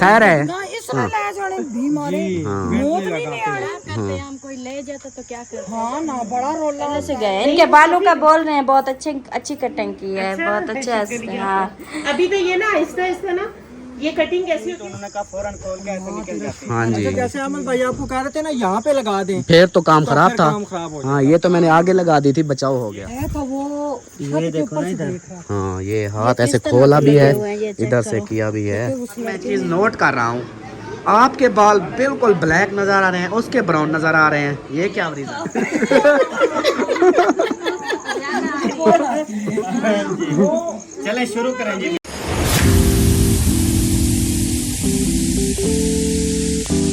खैर है। हाँ ना बड़ा रोला से गए इनके बालों का बोल रहे हैं, बहुत अच्छी कटिंग की है, बहुत अच्छे से। हाँ अभी तो ये ना आहिस्ता ना ये कटिंग कैसी होती है, उन्होंने कहा फौरन खोल के ऐसे निकल जाते हैं। हाँ जी, जैसे अहमद भाई आपको कह रहे थे ना यहाँ पे लगा दें, फिर तो काम खराब था। काम खराब हो हाँ ये तो मैंने आगे लगा दी थी, बचाव हो गया। है तो वो ये देखो ना इधर, हाँ ये हाथ ऐसे खोला भी है, इधर से किया भी है। मैं चीज नोट कर रहा हूँ, आपके बाल बिल्कुल ब्लैक नजर आ रहे हैं, उसके ब्राउन नजर आ रहे हैं, ये क्या रीजन? चले शुरू करेंगे।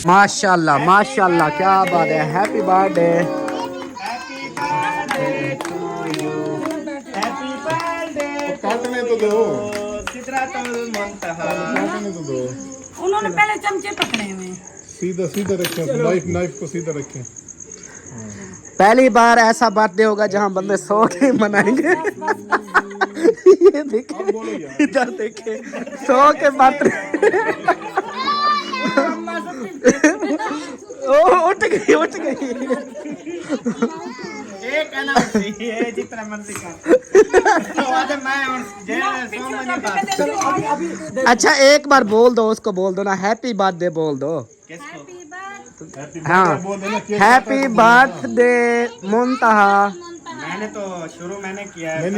माशाल्लाह माशाल्लाह, क्या बात है। Happy birthday. काटने तो दो, काटने तो दो। उन्होंने पहले चमचे पकड़े हुए, सीधा सीधा रखें, नाइफ को सीधा रखें। पहली बार ऐसा बर्थडे होगा जहाँ बंदे 100 के मनाएंगे। ये देखे, इधर देखे, 100 के बर्थडे। ओ उठ गई उठ गई। जितना मर्जी अच्छा एक बार बोल दो, उसको बोल दो ना, हैप्पी बर्थडे बोल दो। हाँ हैप्पी बर्थडे मुंतहा। मैंने तो शुरू मैंने किया है।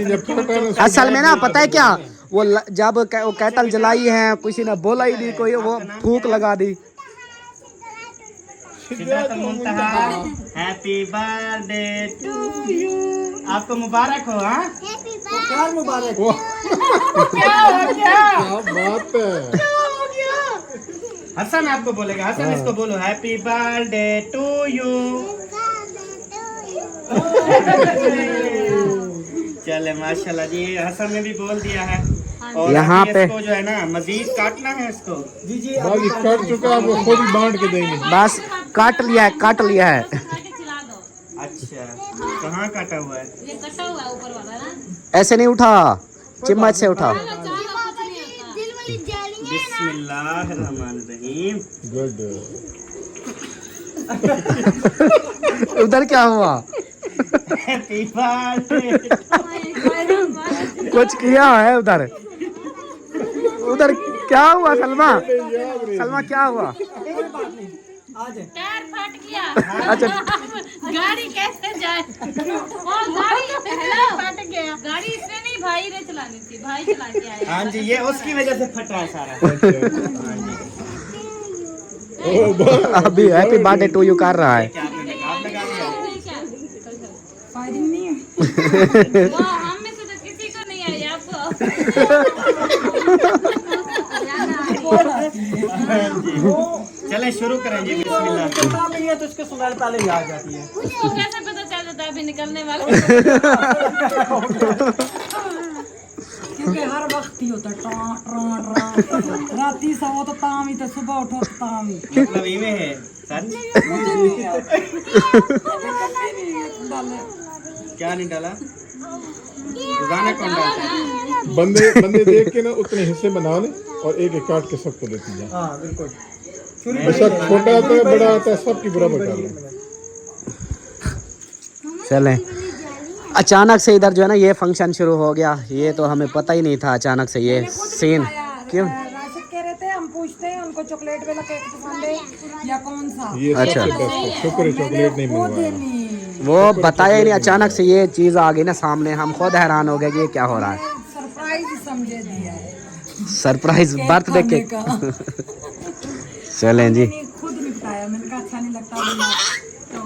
असल में ना पता है क्या, वो जब वो कैटल जलाई है, किसी ने बोला ही नहीं, कोई वो फूक लगा दी। हैप्पी बर्थडे टू यू, आपको मुबारक हो। हाँ मुबारक क्या हो क्या बात है। हसन आपको बोलेगा, हसन इसको बोलो हैप्पी बर्थडे टू यू। चले माशाल्लाह जी, हसन ने भी बोल दिया है। और यहाँ पे इसको जो है ना मजीद काटना है इसको। जी जी बाकी कट चुका है, वो खुद ही बांट के देंगे। बस काट लिया है, काट लिया है। अच्छा कहाँ काटा हुआ है? ये कटा हुआ है ऊपर वाला ना। ऐसे नहीं उठा, चिम्मच से उठा। बिस्मिल्लाहिर्रहमानिर्रहीम। गुड। उधर क्या हुआ? Happy birthday. कुछ किया है उधर, उधर क्या हुआ? सलमा सलमा क्या हुआ? टायर फट गया। अच्छा गाड़ी कैसे जाए? और गाड़ी फट गया। गाड़ी इसने नहीं, भाई ने चलानी थी, भाई चला के आया। हाँ जी, ये उसकी वजह से फटा है सारा। अभी हैप्पी बर्थडे टू यू कर रहा है। क्या आपने नकाब लगा लिया? फायरिंग नहीं है। हम में से तो किसी को नहीं आई आपको। चले शुरू करेंगे। बिस्मिल्लाह। नहीं है तो उसके सुनाई पहले ही आ जाती है। उसको कैसे पता चल जाता है अभी निकलने वाला? क्योंकि हर वक्त ही होता राती सो तो ताम ही, तो सुबह उठो तो ताम ही। मतलब इवे है सच। क्या नहीं डाला? गाना कौन डालता है? बंदे देख के ना उतने हिस्से बना ले और एक एक काट के सबको देती जाए। हाँ बिल्कुल। बेशक छोटा आता है बड़ा आता है, सबकी बराबर कर लो। चलें, अचानक से इधर जो है ना ये फंक्शन शुरू हो गया, ये तो हमें पता ही नहीं था। अचानक से ये सीन क्यों? राशिद कह रहे थे हम पूछते हैं उनको चॉकलेट वाला केक पसंद है या कौन सा। ये अच्छा। शुक्र है चॉकलेट नहीं मंगवाया। वो बताया ही नहीं, अचानक से ये चीज आ गई ना सामने, हम खुद हैरान हो गए कि ये क्या हो रहा है। सरप्राइज समझे दिया है, सरप्राइज बर्थडे के। चलें जी। खुद नहीं बताया, मैंने कहा अच्छा नहीं लगता बोला, तो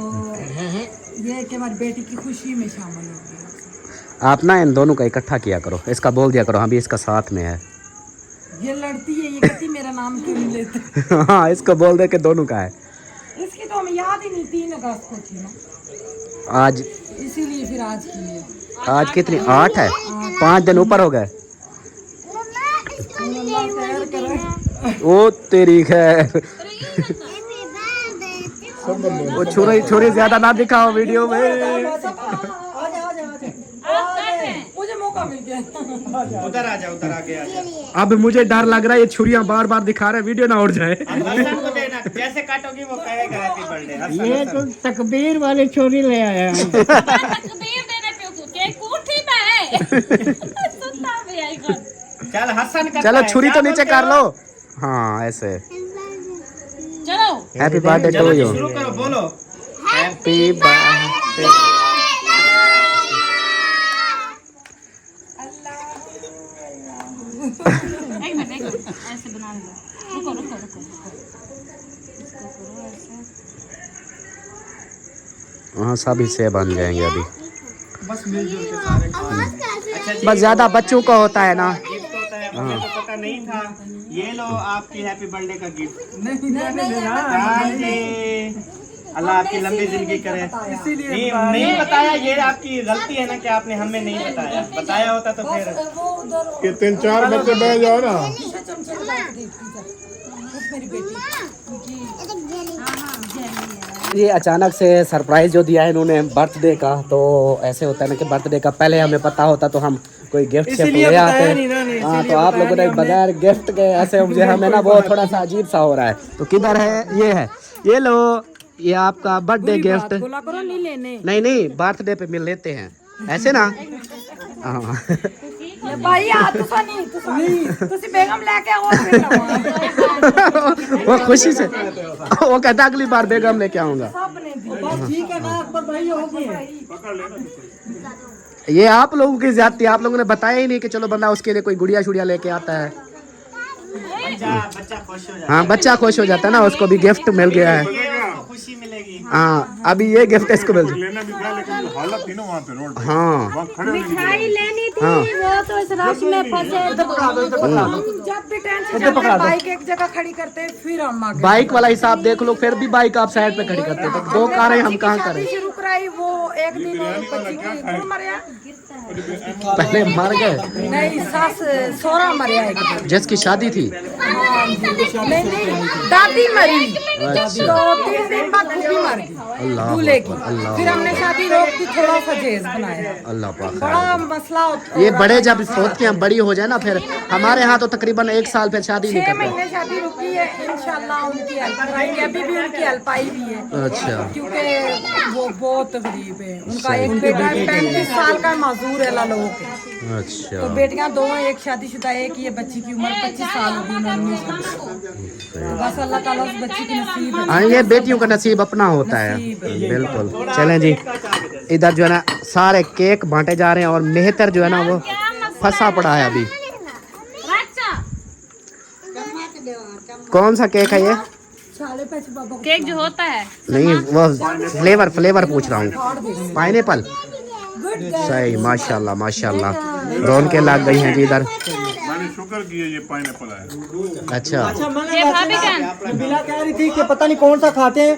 ये कि हमारी बेटी की खुशी में शामिल हो गया। आप ना इन दोनों का इकट्ठा किया करो, इसका बोल दिया करो अभी इसका साथ में है। ये लड़ती है, ये कहती मेरा नाम क्यों नहीं लेते। हाँ इसको बोल दे कि दोनों का है। इसकी तो हमें याद ही नहीं, 3 अगस्त को थी ना, आज इसीलिए फिर आज की है। आज कितनी 8 है, 5 दिन ऊपर हो गए। अल्लाह खैर करे। ओ तेरी खैर। वो छोरी ज्यादा ना दिखाओ वीडियो में। मुझे मौका उधर आ जाओ, उधर आगे आ जाओ। अब मुझे डर लग रहा है ये छुरियां बार बार दिखा रहे हैं, वीडियो ना उड़ जाए। हसन को देना, जैसे काटोगी वो कहेगा हैप्पी बर्थडे। ये तो तकबीर वाली छोरी ले आया है। तकबीर देने पे को केक कूठी में है। सुनता भी आएगा। चल हसन करता चलो है, छुरी क्या तो नीचे बोलते कर हो? लो। हाँ ऐसे। चलो हैप्पी बर्थडे टू चलो जी, यू। शुरू करो, बोलो। Happy birthday. एक मिनट ऐसे बना लो। रुको रुको रुको इसको करो ऐसे। हाँ सब हिस्से बन जाएंगे अभी। बस मिलजुल के सारे। अच्छा जी, बस ज्यादा बच्चों का होता है ना। गिफ्ट होता है, मुझे तो पता नहीं था। ये लो आपकी हैप्पी बर्थडे का गिफ्ट। हाँ जी, अल्लाह आपकी लंबी जिंदगी करे। नहीं बताया, ये आपकी गलती है ना कि आपने हमें नहीं बताया। बताया होता तो फिर कि 3-4 बच्चे बैठ जाओ ना। ये अचानक से सरप्राइज जो दिया है इन्होंने बर्थडे का, तो ऐसे होता है ना कि बर्थडे का पहले हमें पता होता तो हम कोई गिफ्ट से ले आते हैं। हाँ तो आप लोगों ने बगैर गिफ्ट के ऐसे मुझे हमें ना वो थोड़ा सा अजीब सा हो रहा है। तो किधर है? ये है, ये लो, ये आपका बर्थडे गिफ्ट। नहीं नहीं, बर्थडे पे मिल लेते हैं ऐसे ना। हाँ भाई तुसी बेगम लेके आओ। वो खुशी से वो कहता अगली बार बेगम लेके आऊंगा। ठीक है ना अकबर भाई, हो गया। ये आप लोगों की ज्यादती, आप लोगों ने बताया ही नहीं कि चलो बंदा उसके लिए कोई गुड़िया शुड़िया लेके आता है। बच्चा खुश हो जाता हाँ बच्चा खुश हो जाता है ना, उसको भी गिफ्ट मिल गया है। है, उसको खुशी मिलेगी। हाँ अभी ये गिफ्ट इसको मिल गया। लेना भी था लेकिन हालत थी ना वहाँ पे रोड पे। हाँ वहाँ खड़े होने की मिठाई लेनी थी, हाँ। वो तो इस रश में फंसे। जब भी टेंशन चलते हैं, बाइक एक जगह खड़ी करते हैं, फिर हम आगे। बाइक वाला हिसाब देख लो, फिर भी बाइक आप साइड पे खड़ी करते हैं, तो दो कारें हम कहाँ करें। शुरू कराई वो एक दिन और बच्ची की कौन मरिया? पहले मर गए नहीं, सास सोरा मरिया एक दिन। जिसकी शादी थी। नहीं नहीं, दादी मरी। अच्छा। तो 3 दिन बाद भी मर गई अल्लाह दूल्हे की। अल्लाह फिर हमने शादी रोक दी, थोड़ा सा जेज बनाया। अल्लाह पाक। बड़ा मसला होता। ये बड़े जब होती हैं, बड़ी हो जाए ना, फिर हमारे यहाँ तो तकरीबन 1 साल फिर शादी नहीं 6 करते। महीने शादी रुकी है, इंशाल्लाह उनकी हेल्प कराएंगे। अभी भी उनकी हेल्प आई भी है। अच्छा क्योंकि वो बहुत गरीब है। उनका एक बेटा 35 साल का माजूर है लालों के। तो अच्छा। बेटियां दोनों, एक शादीशुदा, एक ये बच्ची की उम्र 25 साल होगी। उन्होंने तो बस अल्लाह ताला उस बच्ची की नसीब है। हाँ ये बेटियों का नसीब अपना होता है। बिल्कुल। चलें जी, इधर जो है ना सारे केक बांटे जा रहे हैं और मेहतर जो है ना वो फंसा पड़ा है अभी। कौन सा केक है ये? केक जो होता है नहीं वो फ्लेवर पूछ रहा हूँ। पाइनएप्पल। सही, माशाल्लाह माशाल्लाह। रौनकें लग गई हैं जी इधर। मैंने शुक्र किया ये पाइनएप्पल आया। अच्छा ये भाभी का बिला कह रही थी कि पता नहीं कौन सा खाते हैं,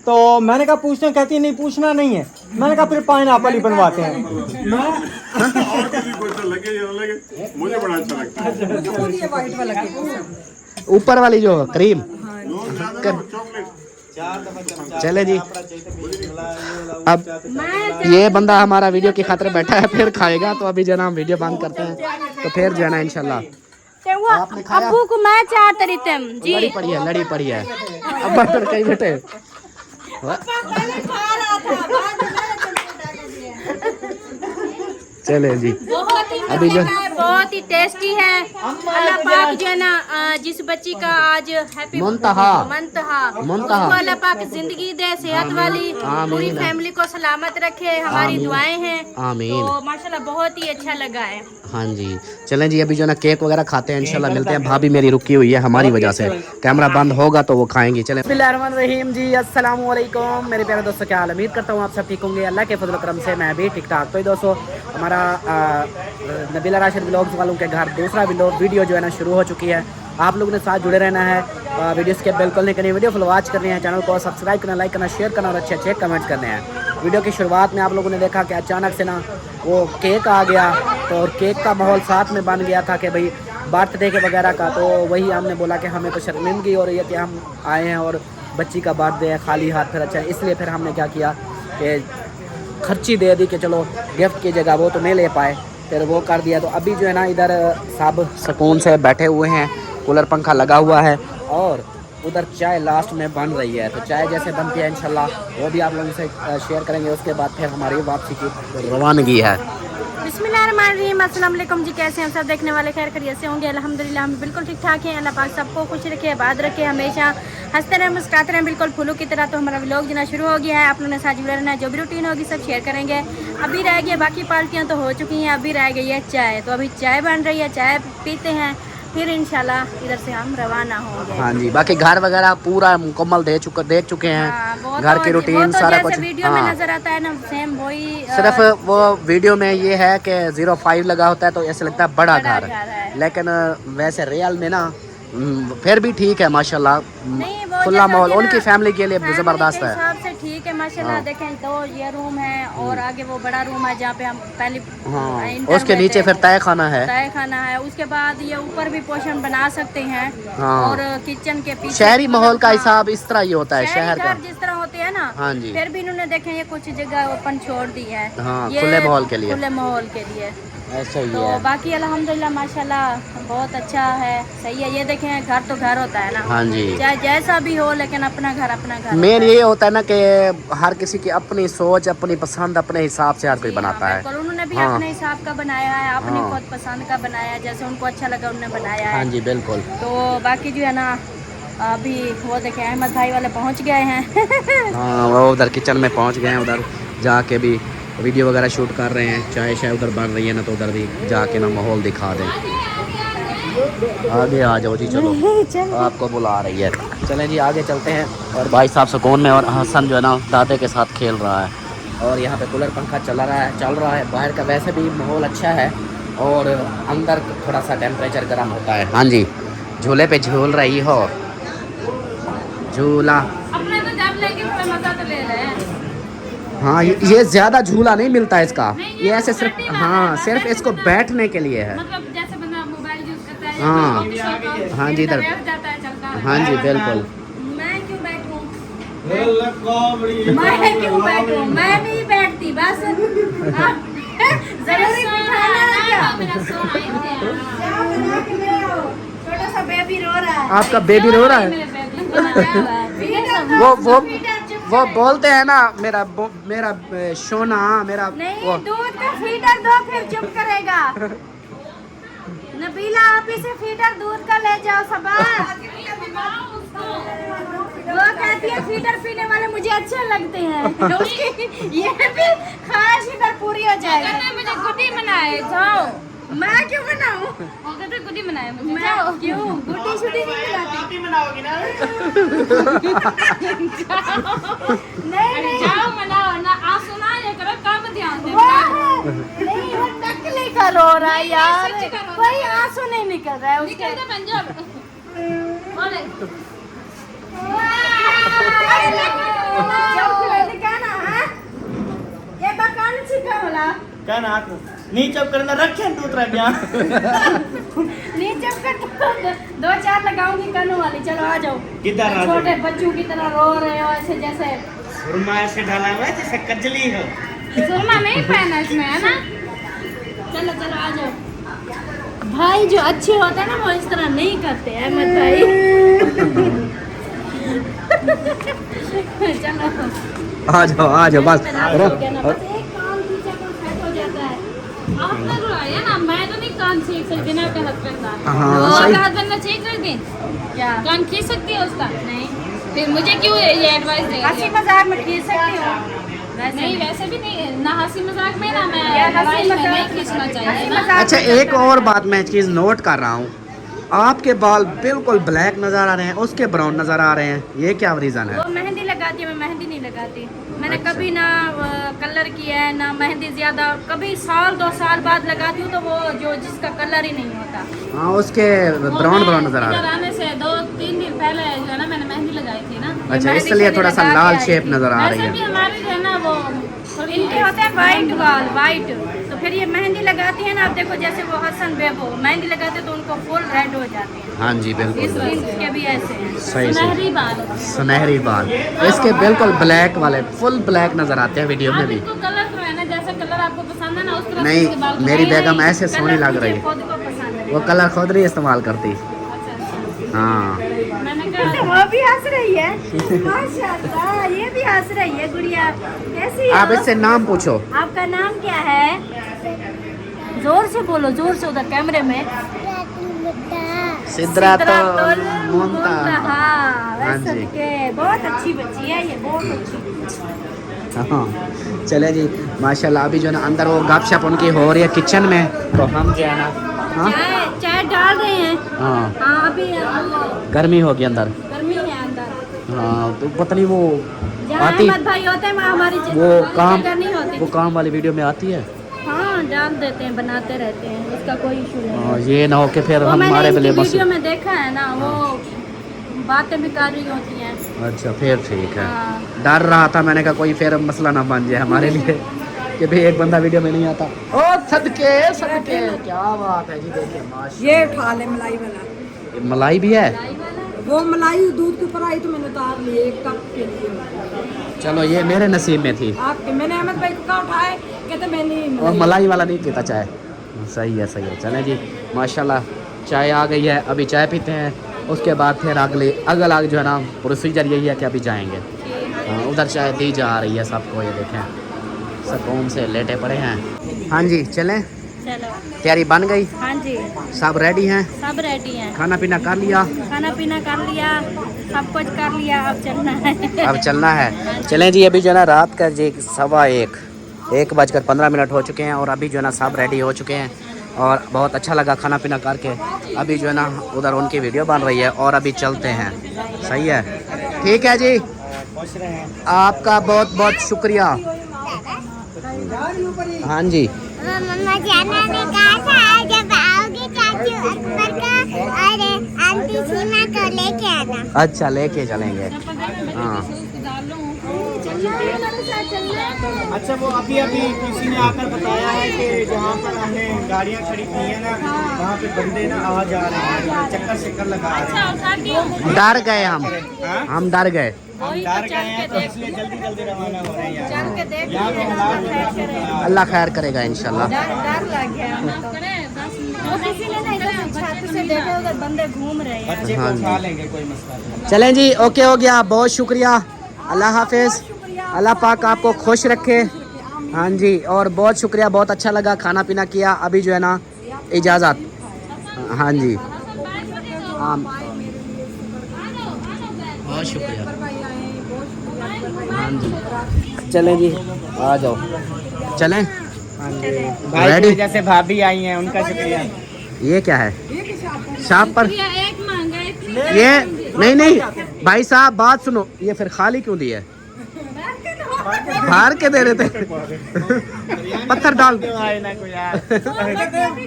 तो मैंने कहा पूछना, कहती है नहीं पूछना नहीं है। मैंने कहा फिर पाइनएप्पल ही बनवाते हैं। और किसी को अच्छा लगे या ना लगे, मुझे बड़ा अच्छा लगता है। ये वाइट वाला केक। ऊपर वाली जो क्रीम। चॉकलेट। चले जी, अब ये बंदा हमारा वीडियो की खातिर बैठा है, फिर खाएगा। तो अभी जो है ना हम वीडियो बंद करते हैं, तो फिर जो है ना इंशाल्लाह। आपने खाया? अब्बू को मैं चाहते रही जी। लड़ी पड़ी है अब बटर कहीं बैठे। चले जी, अभी जो बहुत ही टेस्टी है। अल्लाह पाक जो है ना जिस बच्ची का आज हैप्पी मुंतहा उसको अल्लाह पाक जिंदगी दे, सेहत वाली, पूरी फैमिली को सलामत रखे, हमारी दुआएं हैं। आमीन। तो माशाल्लाह बहुत ही अच्छा लगा है। हाँ जी, चलें जी, अभी जो ना केक वगैरह खाते हैं, इंशाल्लाह मिलते हैं। भाभी मेरी रुकी हुई है हमारी वजह से, कैमरा बंद होगा तो वो खाएंगी। चलें। बिस्मिल्लाहिर्रहमानिर्रहीम जी, अस्सलाम वालेकुम मेरे प्यारे दोस्तों, क्या हाल? उम्मीद करता हूँ आप सब ठीक होंगे। अल्लाह के फजल करम से मैं भी ठीक ठाक। तो दोस्तों हमारा नबीला राशिद व्लॉग्स वालों के घर दूसरा वीडियो जो है ना शुरू हो चुकी है। आप लोगों ने साथ जुड़े रहना है, वीडियो स्किप बिल्कुल नहीं करनी, वीडियो फुल वॉच करनी है, चैनल को सब्सक्राइब करना, लाइक करना, शेयर करना और अच्छे अच्छे कमेंट्स करने हैं। वीडियो की शुरुआत में आप लोगों ने देखा कि अचानक से ना वो केक आ गया, तो और केक का माहौल साथ में बन गया था कि भाई बर्थडे के वगैरह का। तो वही हमने बोला कि हमें तो शर्मिंदगी हो रही है कि हम आए हैं और बच्ची का बर्थडे है, खाली हाथ फिर अच्छा है। इसलिए फिर हमने क्या किया कि खर्ची दे दी कि चलो गिफ्ट की जगह वो तो नहीं ले पाए, फिर वो कर दिया। तो अभी जो है ना इधर सब सुकून से बैठे हुए हैं, कूलर पंखा लगा हुआ है और उधर चाय लास्ट में बन रही है। तो चाय जैसे बनती है इंशाल्लाह वो भी आप लोगों से शेयर करेंगे। उसके बाद फिर हमारी वापसी की रवानगी है। बिस्मिल्लाहिर्रहमानिर्रहीम, अस्सलाम वालेकुम जी। कैसे हैं सब देखने वाले? खैर खैरियत से होंगे? अल्हम्दुलिल्लाह हम बिल्कुल ठीक ठाक हैं। अल्लाह पाक सबको खुश रखे, आबाद रखे, हमेशा हंसते रहें, मुस्कुराते रहें, बिल्कुल फूलों की तरह। तो हमारा व्लॉग जना शुरू हो गया है। आप लोगों ने साथ जुड़े रहना है, जो भी रूटीन होगी सब शेयर करेंगे। अभी रह गया, बाकी पार्टियाँ तो हो चुकी हैं, अभी रह गई है चाय। तो अभी चाय बन रही है, चाय पीते हैं, फिर इंशाल्लाह इधर से हम रवाना होंगे। हाँ जी, बाकी घर वगैरह पूरा मुकम्मल देख चुके हैं। घर की रूटीन सारा कुछ वीडियो में नजर आता है ना, सेम वही। सिर्फ वो वीडियो में ये है कि 05 लगा होता है तो ऐसे लगता है बड़ा घर है। लेकिन वैसे रियल में ना फिर भी ठीक है माशाल्लाह, नहीं, वो खुला जैसा माहौल कि उनकी ना फैमिली के लिए फैमिली ज़बरदस्त के है। हिसाब से ठीक है माशाल्लाह। हाँ। देखें तो ये रूम है और आगे वो बड़ा रूम है जहाँ पे हम पहले हाँ, इंटर उसके हुए नीचे थे। फिर तय खाना है। तय खाना है। उसके बाद ये ऊपर भी पोर्शन बना सकते हैं। हाँ। और किचन के पीछे शहरी माहौल का हाँ, हिसाब इस तरह ही होता है शहरी शहर का। घर जिस तरह होते हैं ना, हाँ जी। फिर भी इन्होंने देखे ये कुछ जगह ओपन छोड़ दी है। हाँ, ये खुले माहौल के लिए। खुले माहौल के लिए ऐसा ही तो है। बाकी अल्हम्दुलिल्लाह माशाल्लाह बहुत अच्छा है, सही है। ये देखें घर तो घर होता है ना, हाँ जी। चाहे जैसा भी हो, लेकिन अपना घर अपना घर मेन होता है। ये होता है ना कि हर किसी की अपनी सोच, अपनी पसंद, अपने हिसाब से हर कोई जी, बनाता हाँ, है। बिल्कुल। उन्होंने भी हाँ। अपने हिसाब का बनाया है, अपनी हाँ। खुद पसंद का बनाया है, जैसे उनको अच्छा लगा उन्होंने बनाया हाँ है। जी बिल्कुल। तो बाकी जो है ना अभी वो देखे अहमद भाई वाले पहुंच गए हैं। हाँ, वो उधर किचन में पहुंच गए हैं, उधर जाके भी वीडियो वगैरह शूट कर रहे हैं। चाय शाय उधर बन रही है ना, तो उधर भी जाके ना माहौल दिखा दें। आगे आ जाओ जी, चलो आपको बुला रही है। चलें जी आगे चलते हैं। और भाई साहब सुकून में और हसन जो है ना दादे के साथ खेल रहा है। और यहाँ पे कूलर पंखा चल रहा है। बाहर का वैसे भी माहौल अच्छा है और अंदर थोड़ा सा टेम्परेचर गर्म होता है। हाँ जी, झूले पे झूल रही हो झूला। अपने तो जब लेके थोड़ा मजा तो ले रहे हैं। हाँ, ये ज़्यादा झूला नहीं मिलता है इसका। नहीं, ये ऐसे सिर्फ पार्टी वाला हाँ है, सिर्फ इसको बैठने के लिए है। मतलब जैसे बंदा मोबाइल यूज करता है, हाँ। या कोई हाँ जी, इधर। बैठ जाता है, चलता है। हाँ जी बिल्कुल। मैं क्यों बैठूं? मैं क्यों बैठूं? मैं नहीं बैठती बस। जरूरी बिठाना है क्या? छोटा सा बेबी रो रहा है। आपका बेबी रो रहा है? वो बोलते हैं ना मेरा सोना मेरा नहीं, वो। दूध का फीडर दो फिर चुप करेगा। नबीला आप इसे फीडर दूध का ले जाओ सबा। वो कहती है फीडर पीने वाले मुझे अच्छे लगते हैं। उसकी ये भी ख्वाहिश इधर पूरी हो जाएगी। मुझे गुड्डी बनाए जाओ। मैं क्यों बनाऊं? वो कहते गुड्डी बनाए मुझे। मैं क्यों गुड्डी शुड्डी नहीं खिलाती? बनाओगी ना? नहीं जाओ मनाओ ना, आप सुना ये करो, कम ध्यान दे। नहीं वो नकली का रो रहा है यार, कोई आंसू नहीं निकल रहा है उसके। पंजाब बोले ये बकान छिका होला क्या ना नीचे करना रखे दूध रख गया। नीचे कर दो चार लगाऊंगी कनों वाली। चलो आ जाओ। किधर आ जाओ? छोटे बच्चों की तरह रो रहे हो ऐसे जैसे सुरमा ऐसे डाला हुआ है जैसे कजली हो। सुरमा नहीं पहना इसमें है ना। चलो चलो आ जाओ। भाई जो अच्छे होते हैं ना वो इस तरह नहीं करते हैं अहमद भाई। चलो आ जाओ बस। बस एक काम पीछे को सेट हो जाता है। आपने रुलाया ना, मैं तो नहीं कान खींच सकती ना अपने हस्बैंड का। हाँ, सही। हस्बैंड ने ठीक कर दी क्या? कान खींच सकती है उसका? नहीं। फिर मुझे क्यों ये एडवाइस दे रही है? हंसी मजाक में खींच सकती हूँ। नहीं वैसे भी नहीं ना, हंसी मजाक में ना, मैं हंसी मजाक नहीं खींचना चाहिए ना। अच्छा एक और बात मैं चीज़ नोट कर रहा हूँ, आपके बाल बिल्कुल ब्लैक नज़र आ रहे हैं, उसके ब्राउन नज़र आ रहे हैं, ये क्या रीज़न है? वो मेहंदी लगाती है, मैं मेहंदी नहीं लगाती। मैंने अच्छा। कभी ना कलर किया है ना मेहंदी ज्यादा, कभी साल 2 साल बाद लगाती हूँ तो वो जो जिसका कलर ही नहीं होता। हाँ, उसके ब्राउन नज़र आ रहे हैं। आने से 2-3 दिन पहले जो है ना मैंने मेहंदी लगाई थी ना। अच्छा, इसलिए थोड़ा सा लाल शेप नज़र आ रही वैसे भी है। हमारे जो है ना वो इनके होते हैं वाइट बाल, वाइट। तो फिर ये मेहंदी लगाती है ना, आप देखो जैसे वो हसन बेबो मेहंदी लगाते हैं तो उनको फुल रेड हो जाते हैं। हाँ जी बिल्कुल इसके भी ऐसे हैं सही सुनहरी बाल। सुनहरी बाल, इसके बिल्कुल ब्लैक वाले फुल ब्लैक नज़र आते हैं वीडियो में आप भी। इनको कलर तो है ना, जैसा कलर आपको पसंद है ना नहीं, मेरी बेगम ऐसे सोहनी लग रही है। खुद को पसंद है। वो कलर खुद नहीं इस्तेमाल करती। हाँ मैंने कहा वो भी हंस रही है माशाल्लाह, ये भी हंस रही है। गुड़िया कैसी है? आप इससे नाम पूछो। आपका नाम क्या है? जोर से बोलो, जोर से उधर कैमरे में। सिद्रातुल मुंतहा। हाँ जी। के बहुत अच्छी बच्ची है ये, बहुत अच्छी। हाँ चले जी माशाल्लाह। अभी जो है ना अंदर वो गपशप उनकी हो रही है किचन में, तो हम जो है ना हाँ चाय डाल रहे हैं। हाँ हाँ अभी गर्मी होगी अंदर। गर्मी है अंदर। हाँ तो पता नहीं वो जहाँ आती अहमद भाई होते हैं वहाँ हमारी वो काम नहीं होती। वो काम वाली वीडियो में आती है। हाँ डाल देते हैं, बनाते रहते हैं, उसका कोई इशू नहीं। हाँ, ये ना हो कि फिर वो मैंने हमारे इनकी लिए बस। वीडियो में देखा है ना, वो बातें भी कर रही होती हैं। अच्छा फिर ठीक है। हाँ। डर रहा था मैंने कहा कोई फिर मसला ना बन जाए हमारे लिए कि भाई एक बंदा वीडियो में नहीं आता। ओ सदके सदके, क्या बात है जी। देखिए माशाल्लाह, ये उठा ले मलाई वाला। ये मलाई भी है। वो मलाई दूध के ऊपर आई तो मैंने उतार ली एक कप के लिए। चलो ये मेरे नसीब में थी। आपके मैंने अहमद भाई को कहा उठाए, कहते मैं नहीं और मलाई वाला नहीं पीता चाय। सही है सही है। चलें जी माशाल्लाह, चाय आ गई है, अभी चाय पीते हैं। उसके बाद फिर अगला जो है ना प्रोसीजर यही है कि अभी जाएंगे। उधर चाय दी जा रही है सबको, ये देखें सुकून से लेटे पड़े हैं। हाँ जी चलें, चलो तैयारी बन गई, हाँ जी सब रेडी हैं, सब रेडी हैं। खाना पीना कर लिया, खाना पीना कर लिया, सब कुछ कर लिया, अब चलना है। अब चलना है। चलें जी, अभी जो है ना रात का जी 1:15 हो चुके हैं और अभी जो है ना सब रेडी हो चुके हैं और बहुत अच्छा लगा खाना पीना करके। अभी जो है ना उधर उनकी वीडियो बन रही है और अभी चलते हैं। सही है, ठीक है जी, आपका बहुत बहुत शुक्रिया। हाँ जी मम्मा जाना ने कहा था जब आओगे चाचू अकबर का और आंटी सीमा को लेके आना। अच्छा लेके चलेंगे। हाँ अच्छा वो अभी किसी ने आकर बताया है कि जहाँ पर हमने गाड़ियाँ खड़ी की है ना, वहाँ पे बंदे ना आ जा रहे हैं, चक्कर लगा रहे हैं। डर गए हम डर गए। हम डर गए हैं तो इसलिए जल्दी रवाना हो रहे हैं चल के देख यहाँ पे हालात अल्लाह खैर करेगा इंशाल्लाह। डर लग गया हमें तो। वो किसी ने ना इधर छत से देखा, उधर बंदे घूम रहे हैं। बच्चे को उठा लेंगे, कोई मसला नहीं। चलें जी, ओके हो गया, बहुत शुक्रिया, अल्लाह हाफिज़, अल्लाह पाक आपको खुश रखे। हाँ जी, और बहुत शुक्रिया, बहुत अच्छा लगा, खाना पीना किया। अभी जो है ना इजाज़त। हाँ जी हाँ बहुत शुक्रिया। हाँ जी चलें जी, आ जाओ चलें। भाई Ready? जैसे भाभी आई हैं उनका शुक्रिया। ये क्या है शाप पर? एक मांगा ये नहीं भाई साहब बात सुनो, ये फिर खाली क्यों दी है? बाहर के दे रहे थे। पत्थर डाल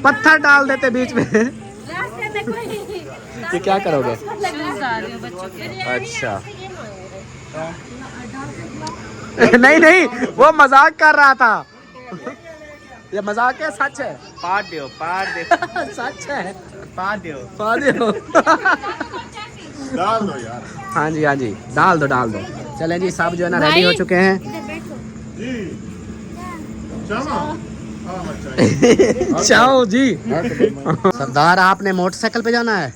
पत्थर डाल देते बीच में। रास्ते में कोई ये क्या करोगे? शूज आ रही हो बच्चों के। अच्छा नहीं वो मजाक कर रहा था। ये मजाक है सच है? पार दो सच है, पार दो। डाल दो यार। हाँ जी डाल दो। चलें जी, सब जो है ना रेडी हो चुके हैं। जी चलो चाओ जी। सरदार आपने मोटरसाइकिल पे जाना है?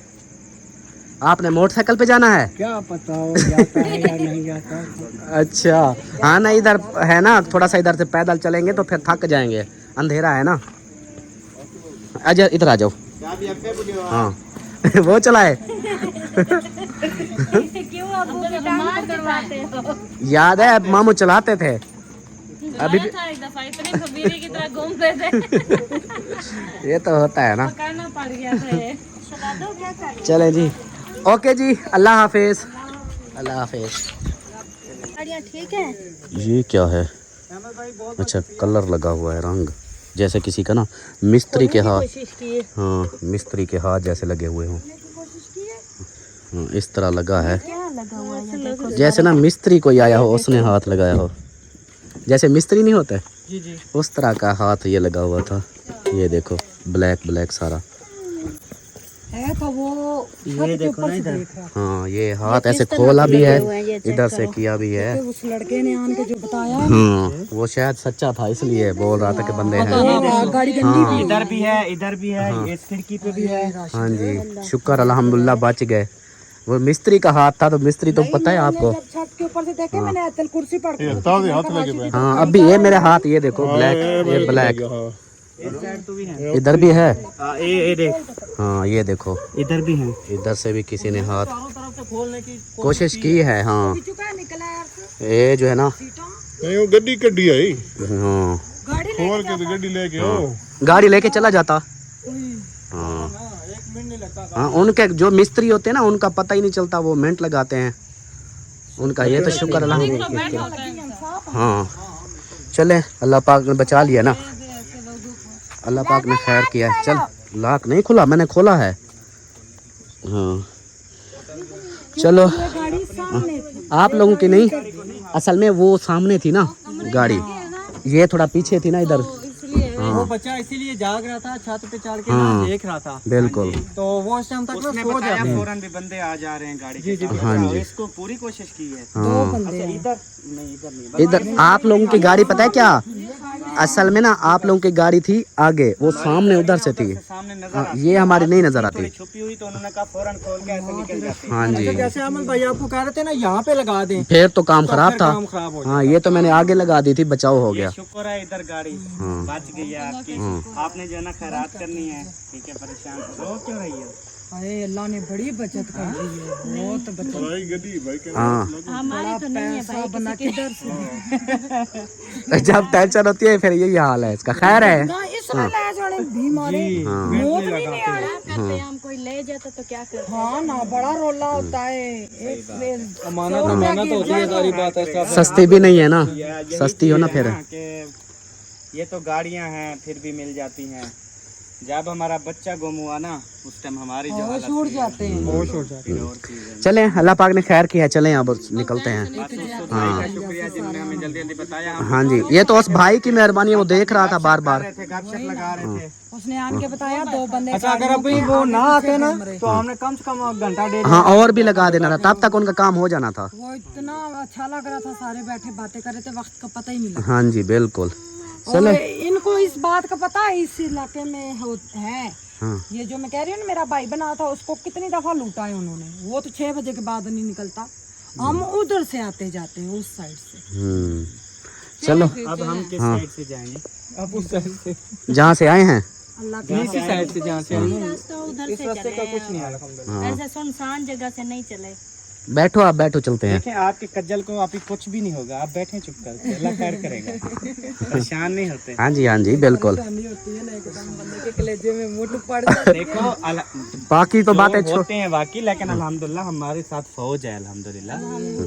आपने मोटरसाइकिल पे जाना है? क्या पता हो जाता है या नहीं जाता। अच्छा हाँ ना, इधर है ना, थोड़ा सा इधर से पैदल चलेंगे तो फिर थक जाएंगे, अंधेरा है ना। अच्छा इधर आ जाओ। हाँ वो चलाए। क्यों अबू के काम करवाते हो? याद है मामू चलाते थे। अभी भी था एक दफा इतने खबीरे की तरह घूमते थे। ये तो होता है ना। करना पड़ गया था ये। चलें जी, ओके जी, अल्लाह हाफिज़। अल्लाह हाफिज़। गाड़ियाँ ठीक है? ये क्या है? अच्छा कलर लगा हुआ है, रंग जैसे किसी का ना मिस्त्री के हाथ। हाँ मिस्त्री के हाथ जैसे लगे हुए हों। हाँ, इस तरह लगा है जैसे ना मिस्त्री कोई आया हो उसने हाथ लगाया हो, जैसे मिस्त्री नहीं होता है उस तरह का हाथ ये लगा हुआ था। ये देखो ब्लैक सारा है तो वो छत के ऊपर से देख रहा हाँ ये हाथ ऐसे खोला भी है, इधर से किया भी है। था। उस लड़के ने आन के जो बताया हाँ वो शायद सच्चा था इसलिए बोल रहा था कि बंदे हैं। वो गाड़ी गंदी भी इधर भी है, इधर भी है, इस खिड़की पे भी है। हाँ जी शुक्र अल्हम्दुलिल्लाह बच गए। वो मिस्त्री का हाथ था, तो मिस्त्री तो पता है आपको। जब छत के ऊपर से देखे मैंने आयतल कुर्सी पढ़ के ताज़े हाथ लगे हुए हैं। हाँ अभी ये मेरे हाथ ये देखो ब्लैक, ये ब्लैक हाँ इस साइड तो भी है। इधर भी है। ये देख, हाँ ये देखो इधर भी है। इधर से भी किसी ने हाथ चारों तरफ से खोलने की कोशिश की है। हाँ चुका है निकला यार ये जो है ना, नहीं वो गड्डी कड्डी आई हाँ गाड़ी खोल के तो गड्डी लेके आओ। गाड़ी लेके चला जाता। हाँ हाँ उनके जो मिस्त्री होते हैं ना उनका पता ही नहीं चलता, वो मिनट लगाते हैं उनका। ये तो शुक्र अल्हम्दुलिल्लाह। हाँ चले अल्लाह पाक ने बचा लिया ना, अल्लाह पाक ने खैर किया है। चल लाक नहीं खुला, मैंने खोला है। हाँ चलो गाड़ी सामने थी। आप लोगों की नहीं, असल में वो सामने थी ना गाड़ी, ये थोड़ा पीछे थी ना इधर। वो बच्चा इसीलिए जाग रहा था, छत पे चढ़ के हाँ। ना देख रहा था, बिल्कुल तो वो उस टाइम तक ना उसने सो बताया जाते हैं। फौरन भी बंदे आ जा रहे हैं गाड़ी के साथ। हाँ जी। इसको पूरी कोशिश की है। हाँ बंदे हैं। इधर नहीं, इधर नहीं, इधर आप लोगों की गाड़ी पता है क्या, असल में ना आप लोगों की गाड़ी थी आगे, वो सामने उधर से थी। सामने नजर हाँ, ये हमारी नहीं नजर आती। थोड़ी छुपी हुई तो उन्होंने कहा फौरन खोल के ऐसे निकल जाती। हाँ जी जैसे अमन भाई आपको कह रहे थे ना यहाँ पे लगा दें, फिर तो काम खराब फिर था। काम खराब हो हाँ ये तो मैंने आगे लगा दी थी, बचाव हो गया। शुक्र है इधर गाड़ी बच गई है आपकी। आपने जो है ना खैरात करनी है, ठीक है, परेशान रो क्यों रही है? अरे अल्लाह ने बड़ी बचत कर दी है, बहुत बचत। भाई गड्डी भाई के हाँ हमारी तो नहीं है भाई, बना किसी किधर से जब टेंशन होती है फिर यही हाल है इसका। खैर है ना इसमें ले जाने भी मारे हाँ मौत भी नहीं आना। करते हम कोई ले जाता तो क्या करते। हाँ ना बड़ा रोला होता है। एक अमानत अमानत होती है, सारी बात है इसका। सस्ती भी नहीं है ना, सस्ती हो ना फिर। कि ये तो गाड़ियां हैं फिर भी मिल जाती हैं। जब हमारा बच्चा गुम हुआ ना उस टाइम हमारी जो हालत छूट जाते हैं। वो छोड़ जाते हैं। और चीज़ है। चले अल्लाह पाक ने खैर किया, चले अब निकलते हैं। हाँ शुक्रिया जिन्होंने हमें जल्दी जल्दी बताया। हम हाँ जी ये तो उस भाई की मेहरबानी है, वो देख रहा था बार बार। रहे थे, गपशप लगा रहे थे। उसने आन के बताया 2 बंदे अच्छा अगर अभी वो ना आते ना तो हमने कम से कम घंटा डेढ़ हाँ और भी लगा देना था, तब तक उनका काम हो जाना था। वो इतना अच्छा लग रहा था, सारे बैठे बातें कर रहे थे, वक्त का पता ही नहीं लगा। हाँ जी बिल्कुल। और इनको इस बात का पता है इस इलाके में है। हाँ ये जो मैं कह रही हूँ ना मेरा भाई बना था, उसको कितनी दफा लूटा है उन्होंने। वो तो 6 बजे के बाद नहीं निकलता, हम उधर से आते जाते हैं उस साइड से। चलो अब हम किस साइड से जाएंगे? अब उस साइड से जहाँ से आए हैं। अल्लाह का इसी साइड से जहाँ से हम रास्ता उधर से रास्ते का चले कुछ नहीं है अल्हम्दुलिल्लाह। ऐसे सुनसान जगह से नहीं चले। बैठो आप बैठो, चलते हैं। देखें आपके कज्जल को अभी कुछ भी नहीं होगा, आप बैठे चुप करके, अल्लाह खैर करेगा। परेशान नहीं होते। हाँ जी बिल्कुल। नहीं होती है ना, एकदम बंदे के कलेजे में मुठ पड़ जाती है। देखो बाकी तो बातें होते हैं बाकी, लेकिन अल्हम्दुलिल्लाह हमारे साथ फौज है अल्हम्दुलिल्लाह।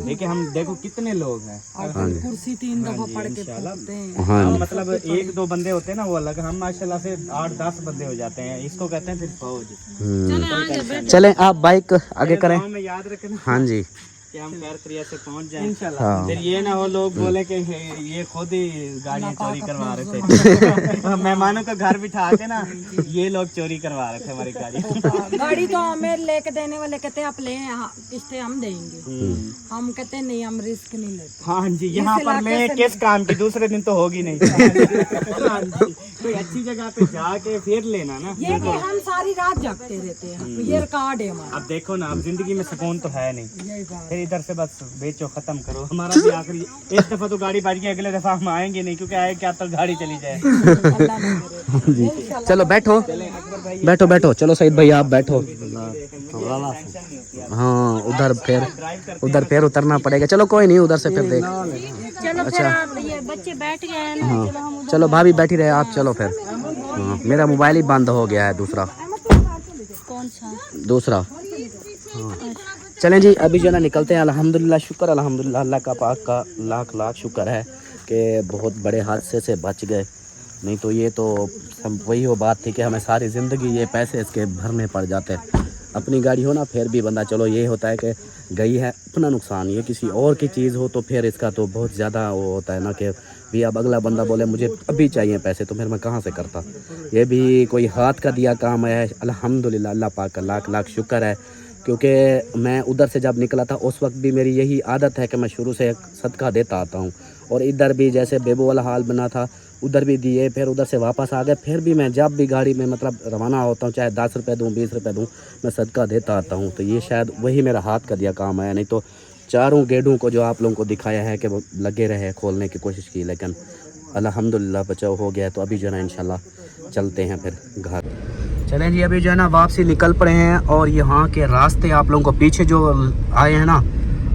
देखिए हम देखो कितने लोग हैं। और कुर्सी 3 दफा पड़ के फूकते हैं। हाँ हम मतलब 1-2 बंदे होते हैं ना वो अलग, हम माशाल्लाह से 8-10 बंदे हो जाते हैं। इसको कहते हैं फिर फौज। चलें आप बाइक आगे करें। गाँव में याद रखना हाँ जी कि हम खैर क्रिया से पहुंच जाएं। हाँ फिर ये ना हो लोग बोले कि ये खुद ही गाड़ियां चोरी करवा रहे थे। मेहमानों का घर बिठा के ना ये लोग चोरी करवा रहे थे हमारी गाड़ी। गाड़ी तो हमें लेके देने वाले कहते हैं आप ले, किस्तें हम देंगे। हम कहते हैं नहीं, हम रिस्क नहीं लेते। हाँ जी यहाँ पर मैं किस काम की, दूसरे दिन तो होगी नहीं। हाँ जी, कोई अच्छी जगह पे जाके फिर लेना ना। ये कि हम सारी रात जागते रहते हैं, ये रिकॉर्ड है हमारा। अब देखो ना, अब जिंदगी में सुकून तो है नहीं, यही बात। फिर इधर से बस बेचो खत्म करो। हमारा भी आखिरी एक दफा तो गाड़ी बाज गई, अगले दफा हम आएंगे नहीं, क्योंकि आए क्या तो गाड़ी चली जाए। अल्लाह ने करे। जी चलो बैठो बैठो बैठो। चलो सईद भाई आप बैठो। हाँ उधर फिर उतरना पड़ेगा। चलो कोई नहीं, उधर से फिर देख। चलो फिर आप ये बच्चे बैठ गए हैं ना, चलो हम चलो भाभी बैठी रहे आप, चलो फिर। हाँ मेरा मोबाइल ही बंद हो गया है, दूसरा कौन सा दूसरा। हाँ चलें जी अभी जो है ना निकलते हैं। अल्हम्दुलिल्लाह शुक्र अल्हम्दुलिल्लाह, अल्लाह का पाक का लाख लाख शुक्र है कि बहुत बड़े हादसे से बच गए। नहीं तो ये तो वही वो बात थी कि हमें सारी ज़िंदगी ये पैसे इसके भरने पड़ जाते। अपनी गाड़ी हो ना फिर भी बंदा चलो ये होता है कि गई है अपना नुकसान, ये किसी और की चीज़ हो तो फिर इसका तो बहुत ज़्यादा वो होता है ना कि भी अब अगला बंदा बोले मुझे अभी चाहिए पैसे, तो फिर मैं कहाँ से करता। ये भी कोई हाथ का दिया काम है। अल्हम्दुलिल्लाह, अल्लाह पाक का लाख लाख शुक्र है, क्योंकि मैं उधर से जब निकला था उस वक्त भी मेरी यही आदत है कि मैं शुरू से सदका देता आता हूँ। और इधर भी जैसे बेबू वाला हाल बना था, उधर भी दिए, फिर उधर से वापस आ गए, फिर भी मैं जब भी गाड़ी में मतलब रवाना होता हूँ, चाहे 10 रुपये दूँ 20 रुपये दूँ, मैं सदका देता आता हूँ। तो ये शायद वही मेरा हाथ का दिया काम है। नहीं तो चारों गेटों को जो आप लोगों को दिखाया है कि वो लगे रहे, खोलने की कोशिश की, लेकिन अल्हम्दुलिल्लाह बचाव हो गया। तो अभी जो है ना इंशाल्लाह चलते हैं फिर घर। चलें जी, अभी जो है ना वापसी निकल पड़े हैं। और यहाँ के रास्ते आप लोगों को पीछे जो आए हैं ना,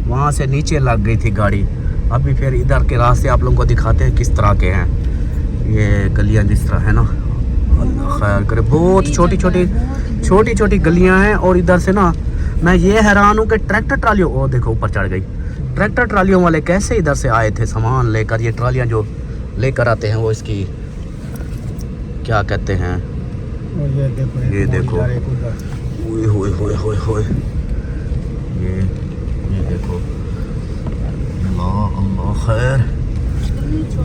वहाँ से नीचे लग गई थी गाड़ी। अभी फिर इधर के रास्ते आप लोगों को दिखाते हैं किस तरह के हैं। ये गलियाँ जिस तरह है ना, अल्लाह खैर करे, बहुत छोटी छोटी गलियाँ हैं। और इधर से ना मैं ये हैरान हूँ कि ट्रैक्टर ट्रालियों, ओ देखो ऊपर चढ़ गई, ट्रैक्टर ट्रालियों वाले कैसे इधर से आए थे सामान लेकर। ये ट्रालियाँ जो लेकर आते हैं वो इसकी क्या कहते हैं, ये देखो, ओए होए होए होए, ये देखो, अल्लाह खैर।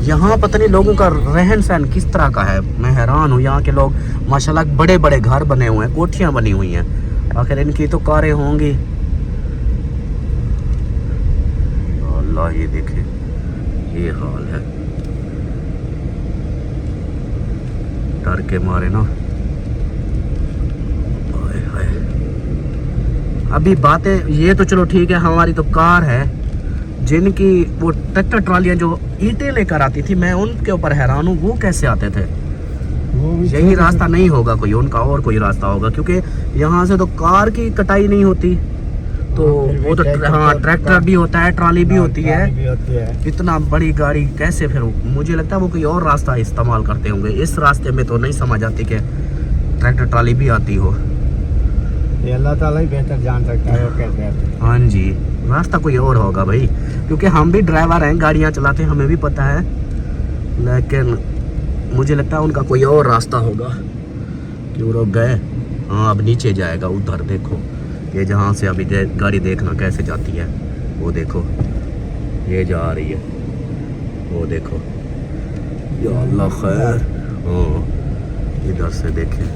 यहाँ पता नहीं लोगों का रहन सहन किस तरह का है, मैं हैरान हूँ। यहाँ के लोग माशाल्लाह बड़े बड़े घर बने हुए हैं, कोठियाँ बनी हुई हैं, आखिर इनकी तो कारें होंगी। अल्लाह, ये देखे, ये हाल है, डर के मारे ना। अभी बातें ये तो चलो ठीक है, हमारी तो कार है, जिनकी वो ट्रैक्टर ट्रालियाँ जो ईंटें लेकर आती थी, मैं उनके ऊपर हैरान हूँ, वो कैसे आते थे। यही रास्ता नहीं होगा कोई उनका, और कोई रास्ता होगा, क्योंकि यहाँ से तो कार की कटाई नहीं होती, तो वो तो हाँ ट्रैक्टर भी होता है, ट्राली भी होती है। इतना बड़ी गाड़ी कैसे, फिर मुझे लगता है वो कोई और रास्ता इस्तेमाल करते होंगे। इस रास्ते में तो नहीं समझ आती कि ट्रैक्टर ट्राली भी आती हो। ये अल्लाह ताला ही बेहतर जान सकता है वो कैसे आते हैं। हाँ जी, रास्ता कोई और होगा भाई, क्योंकि हम भी ड्राइवर हैं, गाड़ियाँ चलाते हैं, हमें भी पता है, लेकिन मुझे लगता है उनका कोई और रास्ता होगा कि वो लोग गए। हाँ, अब नीचे जाएगा, उधर देखो, ये जहाँ से अभी गाड़ी देखना कैसे जाती है, वो देखो, ये जा रही है, वो देखो, या अल्लाह खैर। हाँ, इधर से देखें,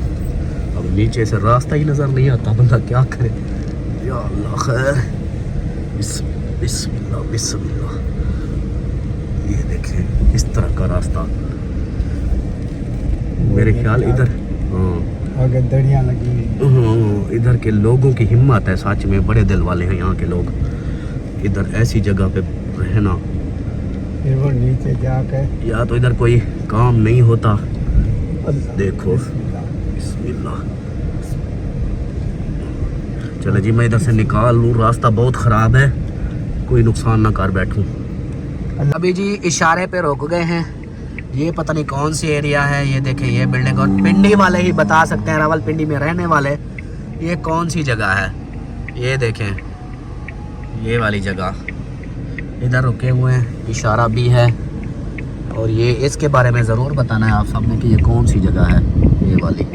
अब नीचे से रास्ता ही नज़र नहीं आता, बंदा क्या करे। या अल्लाह खैर, बिस्मिल्लाह बिस्मिल्लाह। ये देखें इस तरह का रास्ता, मेरे ख्याल इधर आगे दरिया लगी हुई। इधर के लोगों की हिम्मत है, सच में बड़े दिल वाले हैं यहाँ के लोग। इधर ऐसी जगह पे रहना, फिर वो नीचे जाकर, या तो इधर कोई काम नहीं होता। देखो, बिस्मिल्लाह। चलो जी, मैं इधर से निकाल लूँ, रास्ता बहुत ख़राब है, कोई नुकसान ना कर बैठूँ। अभी जी इशारे पे रोक गए हैं, ये पता नहीं कौन सी एरिया है। ये देखें, ये बिल्डिंग, और पिंडी वाले ही बता सकते हैं, रावलपिंडी में रहने वाले, ये कौन सी जगह है। ये देखें, ये वाली जगह, इधर रुके हुए हैं, इशारा भी है। और ये इसके बारे में ज़रूर बताना है आप सबने कि ये कौन सी जगह है, ये वाली।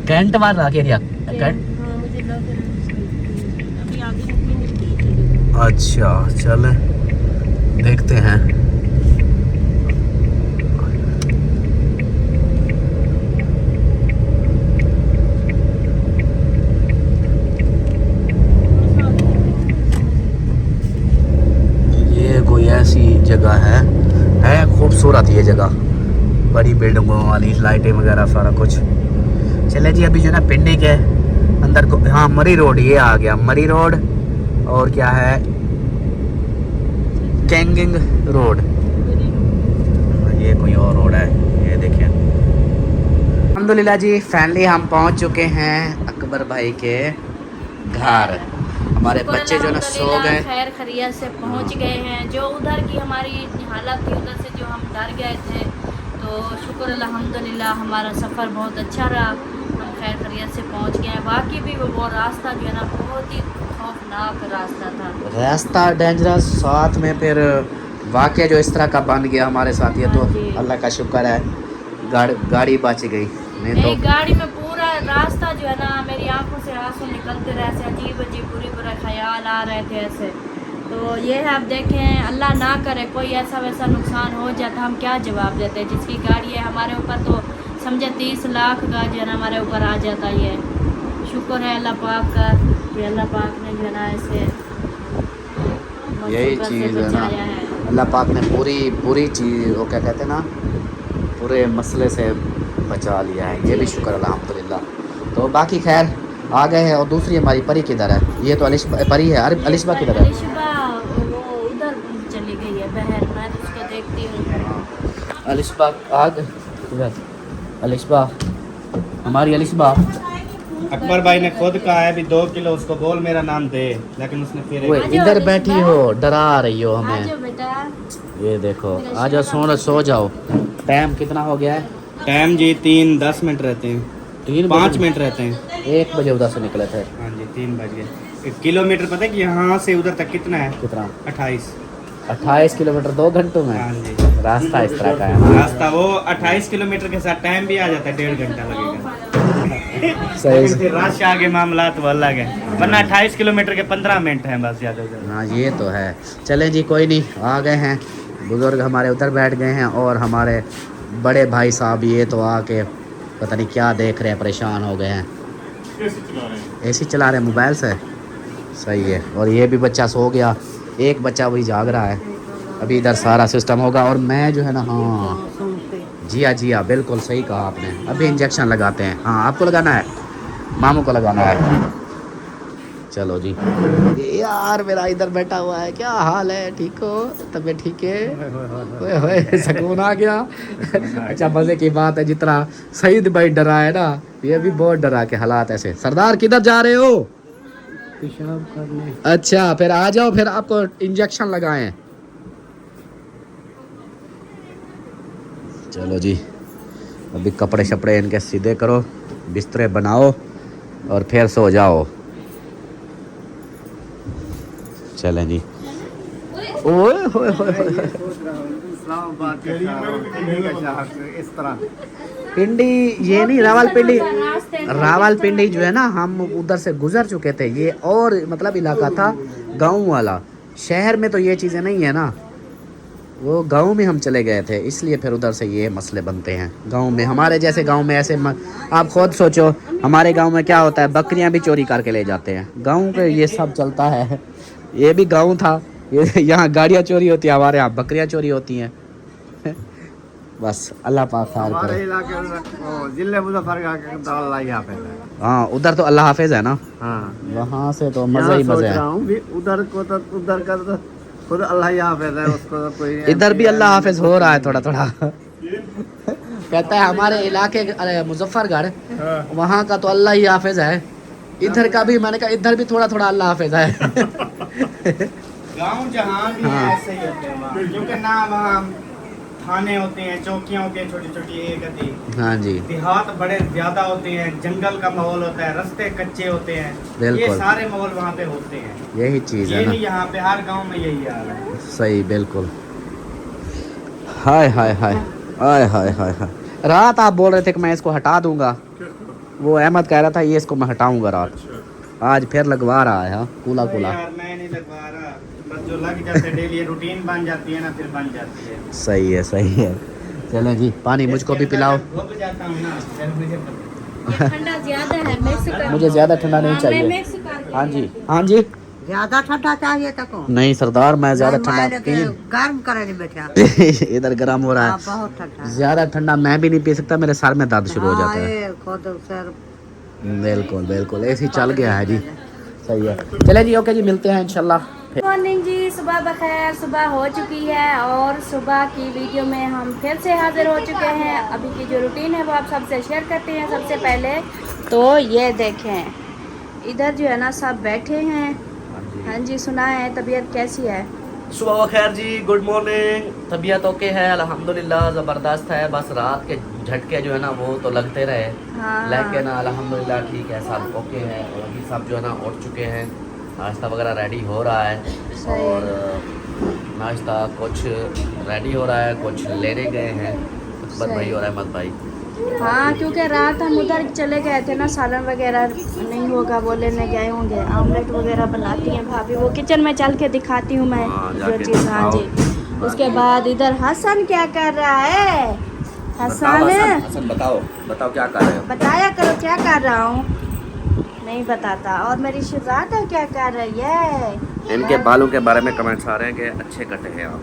कैंट वाला एरिया, अच्छा चल देखते हैं। ये कोई ऐसी जगह है खूबसूरत ये जगह, बड़ी बिल्डिंगों वाली, लाइटें वगैरह सारा कुछ। चले जी, अभी जो ना पिंडी के अंदर को, हाँ मरी रोड, ये आ गया मरी रोड, और क्या है कैंगिंग रोड, ये कोई और रोड है, ये देखिए। अल्हम्दुलिल्लाह जी, फाइनली हम पहुंच चुके हैं अकबर भाई के घर। हमारे बच्चे जो ना सो गए, खैर खैरियत से पहुंच गए हैं। जो उधर की हमारी हालत थी, उधर से जो हम डर गए थे, तो शुक्र अल्हम्दुलिल्लाह हमारा सफ़र बहुत अच्छा रहा, हम खैर खैरियत से पहुंच गए हैं। बाकी भी वो रास्ता जो है ना बहुत ही खौफनाक रास्ता था, रास्ता डेंजरस, साथ में फिर वाक़या जो इस तरह का बन गया हमारे साथ, ये तो अल्लाह का शुक्र है, गाड़ी बच गई। नहीं मेरी तो गाड़ी में पूरा रास्ता जो है ना मेरी आंखों से आंसू निकलते रहे, ऐसे अजीब अजीब बुरे बुरे ख्याल आ रहे थे ऐसे। तो ये है, आप देखें अल्लाह ना करे कोई ऐसा वैसा नुकसान हो जाए तो हम क्या जवाब देते हैं। जिसकी गाड़ी है हमारे ऊपर तो समझे 30 लाख का जो है ना हमारे ऊपर आ जाता। ये शुक्र है अल्लाह पाक का कि अल्लाह पाक ने जो है ना ऐसे यही मुसीबत से चीज़ है ना, बचाया है। अल्लाह पाक ने पूरी चीज़ वो क्या कहते हैं ना, पूरे मसले से बचा लिया है। ये भी शुक्र अल्हम्दुलिल्लाह। तो बाकी खैर आ गए हैं। और दूसरी हमारी परी किधर है? ये तो परी है। अरे अलिशबा किधर है? अलिशबा वो उधर चली गई है बहर, मैं तो उसको देखती हूँ। अलिशबा आ गए किधर? अलिशबा, हमारी अलिशबा। अकबर भाई ने खुद कहा है भी 2 किलो उसको बोल मेरा नाम दे, लेकिन उसने फिर वो इधर बैठी हो, डरा रही हो आ हमें। जाओ बेटा। ये देखो, आ जाओ, सो जाओ। टाइम कितना हो गया है? टाइम जी 3:10 रहते हैं, 5 मिनट रहते हैं। 1 बजे उधर से निकले थे। हाँ जी 3 बज गए। 1 किलोमीटर पता है कि यहाँ से उधर तक कितना है? कितना? 28 किलोमीटर 2 घंटों में। हाँ जी। रास्ता इस तरह का है ना। रास्ता वो 28 किलोमीटर के साथ टाइम भी आ जाता है, 1.5 घंटा लगेगा। सही लेकिन फिर रश आगे मामला तो अलग है, वरना 28 किलोमीटर के 15 मिनट हैं बस ज़्यादा से ज़्यादा। हाँ ये तो है। चलें जी, कोई नहीं, आ गए हैं बुज़ुर्ग हमारे उधर बैठ गए हैं। और हमारे बड़े भाई साहब ये तो आके पता नहीं क्या देख रहे हैं, परेशान हो गए हैं। एसी चला रहे हैं मोबाइल से। सही है। और ये भी बच्चा सो गया, एक बच्चा वही जाग रहा है। अभी इधर सारा सिस्टम होगा। और मैं जो है ना, हाँ जी हाँ बिल्कुल सही कहा आपने। अभी इंजेक्शन लगाते हैं। हाँ आपको लगाना है, मामू को लगाना है। चलो जी। यार मेरा इधर बैठा हुआ है, क्या हाल है? ठीक हो? तबीयत ठीक है? ओए होए, सुकून आ गया। अच्छा मज़े की बात है, जितना सईद भाई डरा है ना, ये भी बहुत डरा के हालात ऐसे। सरदार किधर जा रहे हो? पेशाब करने। अच्छा फिर आ जाओ, फिर आपको इंजेक्शन लगाएं। चलो जी, अभी कपड़े शपड़े इनके सीधे करो, बिस्तरे बनाओ और फिर सो जाओ। चलें जी। ओए होए होए, इस तरह पिंडी ये नहीं, रावलपिंडी। रावलपिंडी जो है ना, हम उधर से गुजर चुके थे। ये और मतलब इलाका था गांव वाला। शहर में तो ये चीज़ें नहीं है ना, वो गांव में हम चले गए थे, इसलिए फिर उधर से ये मसले बनते हैं। गांव में हमारे जैसे गांव में ऐसे आप खुद सोचो, हमारे गांव में क्या होता है, बकरियां भी चोरी करके ले जाते हैं। गांव पे ये सब चलता है। ये भी गांव था, ये यहाँ गाड़ियाँ चोरी होती है, हमारे यहाँ बकरियाँ चोरी होती हैं। बस अल्लाह पाक खैर करे। जिले मुजफ्फरनगर। हाँ उधर तो अल्लाह हाफिज है ना। हाँ वहाँ से तो मज़े ही मज़े हैं। उधर को तो उधर का तो खुद अल्लाह ही हाफिज है, उसको तो कोई इधर भी अल्लाह हाफिज हो रहा है थोड़ा थोड़ा। कहता है हमारे इलाके मुजफ्फरगढ़, वहाँ का तो अल्लाह ही हाफिज है। इधर का भी, मैंने कहा इधर भी थोड़ा थोड़ा अल्लाह हाफिज है। गांव जहाँ भी है ऐसे ही होते हैं वहाँ, क्योंकि ना वहाँ थाने होते हैं, चौकियाँ होती हैं छोटी छोटी एक आधी। हाँ जी। देहात बड़े ज्यादा होते हैं, जंगल का माहौल होता है, रास्ते कच्चे होते हैं। बिल्कुल। ये सारे माहौल वहाँ पे होते हैं। यही चीज़ ये है ना। नहीं यहाँ पे, हर गांव में यही हाल है। सही बिल्कुल। हाय हाय हाय हाय हाय हाय हाय। रात आप बोल रहे थे कि मैं इसको हटा दूंगा, वो अहमद कह रहा था ये इसको मैं हटाऊंगा रात। आज फिर लगवा रहा है। हाँ कूला कूला। यार मैं नहीं लगवा रहा, बस जो लग जाते डेली रूटीन बन जाती है ना, फिर बन जाती है। सही है सही है। चलो जी, पानी मुझको भी पिलाओ। घुप जाता हूँ ना, फिर मुझे ये ठंडा ज्यादा है, मिक्स कर। मुझे ज़्यादा ठंडा नहीं मैं चाहिए। मिक्स कर। हाँ जी हाँ जी। ज्यादा ठंडा चाहिए तो नहीं सरदार, मैं ज़्यादा ठंडा गर्म करे बेटा। इधर गर्म हो रहा है। बहुत ठंडा। ज़्यादा ठंडा मैं भी नहीं पी सकता, मेरे सर में दर्द शुरू हो जाता है। खुद सर बिल्कुल बिल्कुल, ऐसे चल गया है जी। सही है। चले जी, ओके जी, मिलते हैं इंशाल्लाह। मॉर्निंग जी, सुबह बखैर। सुबह हो चुकी है और सुबह की वीडियो में हम फिर से हाजिर हो चुके हैं। अभी की जो रूटीन है वो आप सबसे शेयर करते हैं। सबसे पहले तो ये देखें, इधर जो है ना सब बैठे हैं। हाँ जी, सुना है तबीयत कैसी है? सुबह खैर जी, गुड मॉर्निंग। तबीयत ओके है अल्हम्दुलिल्लाह, ज़बरदस्त है। बस रात के झटके जो है ना वो तो लगते रहे, हाँ। लेकिन अल्हम्दुलिल्लाह ठीक है, सब ओके है। और अभी सब जो है ना उठ चुके हैं, नाश्ता वगैरह रेडी हो रहा है। और नाश्ता कुछ रेडी हो रहा है, कुछ लेने गए हैं। कुछ भाई हो रहा है, मत भाई हाँ, क्योंकि रात हम उधर चले गए थे ना, सालन वगैरह नहीं होगा वो लेने गए होंगे। आमलेट वगैरह बनाती हैं भाभी, वो किचन में चल के दिखाती हूँ मैं जो चीज़। हाँ जी। उसके बाद इधर हसन क्या कर रहा है? हसन बताओ क्या कर रहे हो? बताया करो क्या कर रहा हूँ। नहीं बताता। और मेरी शहजादा क्या कर रही है? इनके बालों के बारे में कमेंट्स आ रहे हैं कि अच्छे कटे हैं आप।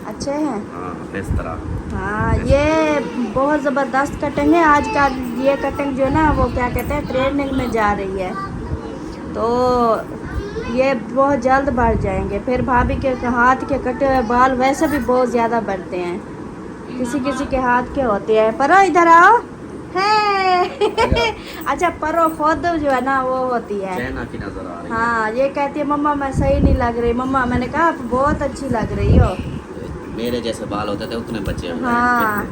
अच्छे हैं। हाँ, इस तरह। हाँ, ये बहुत ज़बरदस्त कटिंग है आज का। ये कटिंग जो है ना, वो क्या कहते हैं, ट्रेनिंग में जा रही है, तो ये बहुत जल्द बढ़ जाएंगे। फिर भाभी के हाथ के कटे हुए बाल वैसे भी बहुत ज़्यादा बढ़ते हैं, किसी किसी के हाथ के होते हैं। परो इधर आओ है। अच्छा, परो खुद जो है ना वो होती है। चैना की नजर आ रही है। हाँ, ये कहती है मम्मा मैं सही नहीं लग रही। मम्मा, मैंने कहा आप बहुत अच्छी लग रही हो। मेरे जैसे बाल होते थे उतने बच्चे हुए हैं। हाँ,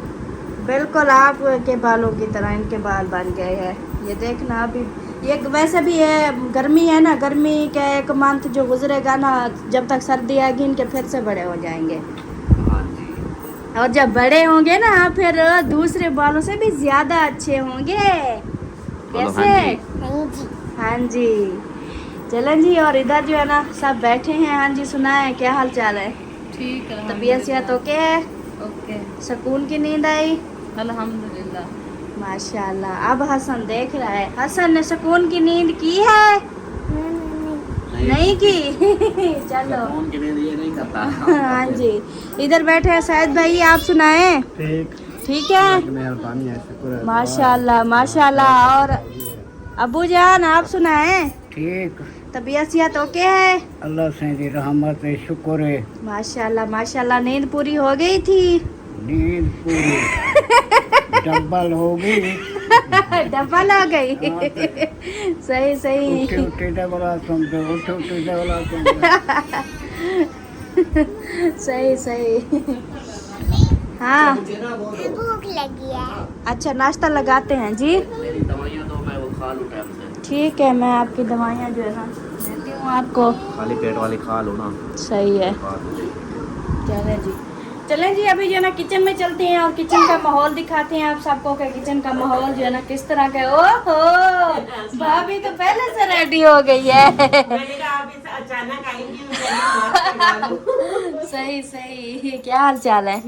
बिल्कुल आप के बालों की तरह इनके बाल बन गए हैं। ये देखना अभी ये वैसे भी है, गर्मी है ना, गर्मी का एक मंथ जो गुजरेगा ना, जब तक सर्दी आएगी इनके फिर से बड़े हो जाएंगे। हाँ जी। और जब बड़े होंगे ना फिर दूसरे बालों से भी ज़्यादा अच्छे होंगे। कैसे? हाँ जी। चलें जी। और इधर जो है ना सब बैठे हैं। हाँ जी, सुनाए क्या हाल चाल है? ठीक है, तबीयत सेहत ओके है? ओके, सुकून की नींद आई? अल्हम्दुलिल्लाह। माशाल्लाह। अब हसन देख रहा है। हसन ने सुकून की नींद की है? नहीं की। चलो। सुकून की नींद ये नहीं करता। हाँ जी। इधर बैठे हैं शायद भाई, आप सुनाए? ठीक है, मेहरबानी है, शुक्र है। माशाल्लाह माशाल्लाह। और अबू जान आप सुनाए? ठीक, तबीयत सेहत ओके है? अल्लाह से दी रहमत है, शुक्र है। माशाल्लाह माशाल्लाह। नींद पूरी हो गई थी? नींद पूरी डबल हो गई। डबल हो गई। सही सही। उठे डबल सुनते, उठे डबल सुनते। सही सही। हाँ, भूख लगी है। अच्छा नाश्ता लगाते हैं जी। मेरी दवाइयाँ तो मैं वो खा लूँ टाइम से। ठीक है, मैं आपकी दवाइयाँ जो है ना देती हूँ आपको। खाली पेट वाली खा लो ना। सही है। चलें जी, चलें जी। अभी जो है ना किचन में चलते हैं और किचन का माहौल दिखाते हैं आप सबको कि किचन का माहौल जो है ना किस तरह का है। ओहो, भाभी तो पहले से रेडी हो गई है। अचानक आएंगी। सही सही। क्या हाल चाल है?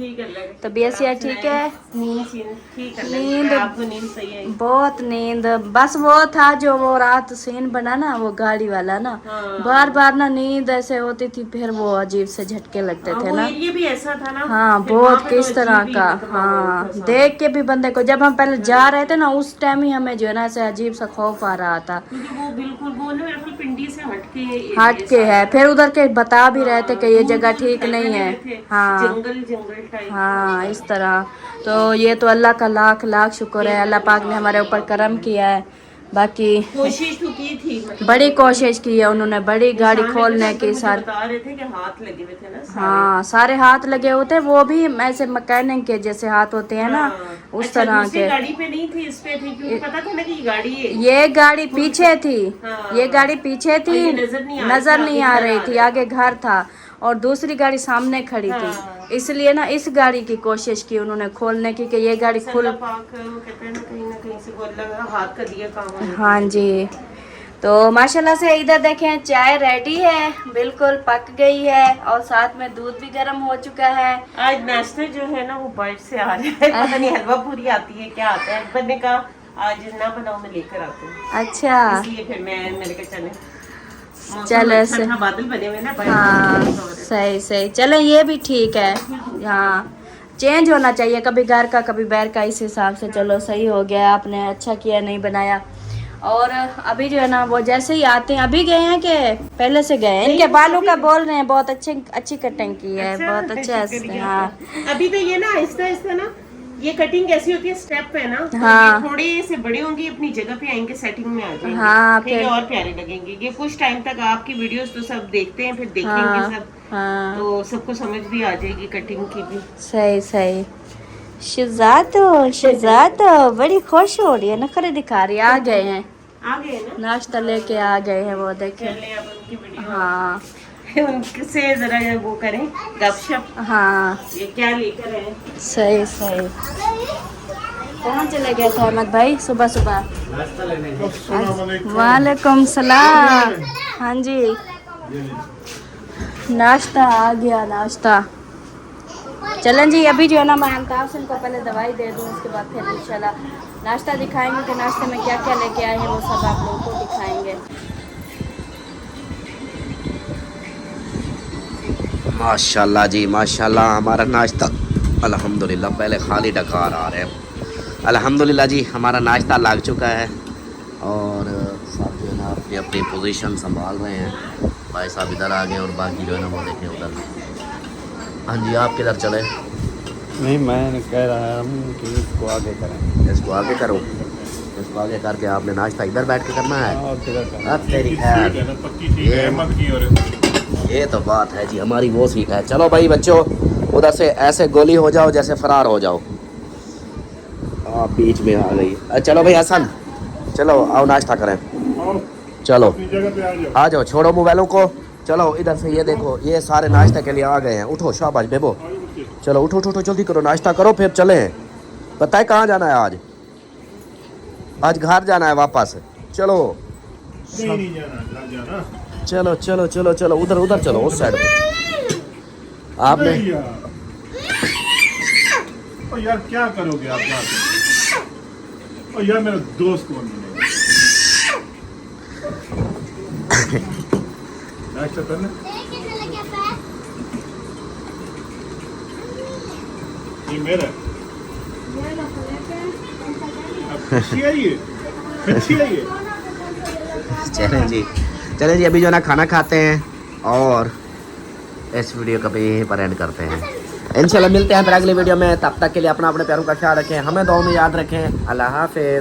तबीयत से ठीक है? नींद आपको नींद सही है? बहुत नींद। बस वो था जो वो रात सीन बना ना, वो गाड़ी वाला ना, बार बार ना नींद ऐसे होती थी, फिर वो अजीब से झटके लगते थे ना। ये भी ऐसा था ना। हाँ, बहुत किस तरह का। हाँ, देख के भी बंदे को, जब हम पहले जा रहे थे ना उस टाइम ही हमें जो है ना ऐसे अजीब सा खौफ आ रहा था, क्योंकि वो बिल्कुल वो ना बिल्कुल पिंडी से हट के है। फिर उधर के बता भी रहे थे कि ये जगह ठीक नहीं है। हाँ जंगल टाइप। हाँ, इस तरह। तो ये तो अल्लाह का लाख लाख शुक्र है, अल्लाह पाक ने हमारे ऊपर करम किया है। बाकी कोशिश तो की थी, मतलब बड़ी कोशिश की है उन्होंने, बड़ी गाड़ी खोलने की। सारे बता रहे थे कि हाथ लगे हुए थे ना सारे। हाँ, सारे हाथ लगे होते, वो भी ऐसे मैकेनिक के जैसे हाथ होते हैं ना, उस अच्छा, तरह दूसरी के। गाड़ी पे नहीं थी, इस पे थी, क्योंकि पता था ना कि ये गाड़ी है। ये गाड़ी पीछे थी। हाँ। ये गाड़ी पीछे थी, ये नजर नहीं आ रही थी। आगे घर था और दूसरी गाड़ी सामने खड़ी थी, इसलिए ना इस गाड़ी की कोशिश की उन्होंने खोलने की कि ये गाड़ी खुल। अल्लाह पाक कहते हैं ना, कहीं ना कहीं से वो अल्लाह का हाथ का दिया काम है। हाँ जी। तो माशाल्लाह से इधर देखें चाय रेडी है, बिल्कुल पक गई है और साथ में दूध भी गर्म हो चुका है। आज नाश्ता जो है ना वो बाइट से आ रहा है, पता नहीं हलवा पूरी आती है क्या आता है। बनने का आज ना बनाओ, मैं लेकर आती हूँ। अच्छा, इसलिए फिर मैंने कहा चले चलो अच्छा से। था, बादल बने हुए ना। हाँ, सही सही। चले, ये भी ठीक है। हाँ, चेंज होना चाहिए, कभी घर का कभी बैर का, इस हिसाब से। चलो सही हो गया, आपने अच्छा किया नहीं बनाया। और अभी जो है ना वो जैसे ही आते हैं, अभी गए हैं कि पहले से गए हैं? इनके बालों का बोल रहे हैं, बहुत अच्छी कटिंग की है, बहुत अच्छे। हाँ, अभी तो ये ना आहिस्ता आहिस्ता ना ये कटिंग कैसी होती है, स्टेप पे ना। तो हाँ। ये थोड़े से बड़े होंगे, अपनी जगह पे आएंगे, सेटिंग में आ जाएंगे। हाँ, फिर ये और प्यारे लगेंगे। ये कुछ टाइम तक आपकी वीडियोस तो सब देखते हैं, फिर देखेंगे सब। हाँ, तो सबको समझ भी आ जाएगी कटिंग की भी। सही सही। शिजात बड़ी खुश हो रही है, नखरे दिखा रही है। आ गए हैं, आ गए ना, नाश्ता लेके आ गए हैं, वो देखे। चले अब उनकी वीडियो हाँ उनसे जरा वो करें गपशप। हाँ, ये क्या लेकर आए? सही सही। कहाँ चले गए थे अहमद भाई सुबह सुबह? अस्सलामुअलैकुम। वालेकुम सलाम। हाँ जी, नाश्ता आ गया, नाश्ता। चलें जी, अभी जो है ना मैं अल्ताफ सिंह को पहले दवाई दे दूँ, उसके बाद फिर इंशाल्लाह नाश्ता दिखाएंगे कि नाश्ते में क्या क्या लेके आए हैं, वो सब आप लोगों को दिखाएंगे। माशाल्लाह जी माशाल्लाह, हमारा नाश्ता अल्हम्दुलिल्लाह, पहले खाली डकार आ रहे हैं। अल्हम्दुलिल्लाह जी, हमारा नाश्ता लग चुका है और सब जो है ना अपनी अपनी पोजीशन संभाल रहे हैं। भाई साहब इधर आ गए और बाकी जो है ना वो देखें उधर। हाँ जी, आप किधर चले? नहीं, मैं कह रहा हूँ कि इसको आगे करें। इसको आगे करो, इसको आगे करके आपने नाश्ता इधर बैठ के करना है। और किधर करें? अब तेरी खैर, ये तो बात है जी, हमारी वो सीट है। चलो भाई बच्चों, उधर से ऐसे गोली हो जाओ जैसे फरार हो जाओ। आप बीच में आ गई। चलो भाई हसन, चलो आओ नाश्ता करें। चलो आ जाओ, छोड़ो मोबाइलों को। चलो इधर से, ये देखो ये सारे नाश्ते के लिए आ गए हैं। उठो शाबाश बेबो, चलो उठो उठो उठो, जल्दी करो नाश्ता करो फिर चलें। पता है कहाँ जाना है आज? आज घर जाना है वापस। चलो चलो चलो चलो चलो, उधर उधर चलो, उस साइड पे। आपने यार क्या करोगे आप जाके? और यार मेरा दोस्त कौन है? नाश्ता करना ये मेरा अच्छी है ये, अच्छी है ये। चलें जी, चलें जी, अभी जो है ना खाना खाते हैं और इस वीडियो का भी यहीं पर एंड करते हैं। इंशाल्लाह मिलते हैं फिर अगली वीडियो में। तब तक के लिए अपना अपने प्यारों का ख्याल रखें, हमें दुआ में याद रखें। अल्लाह हाफिज़।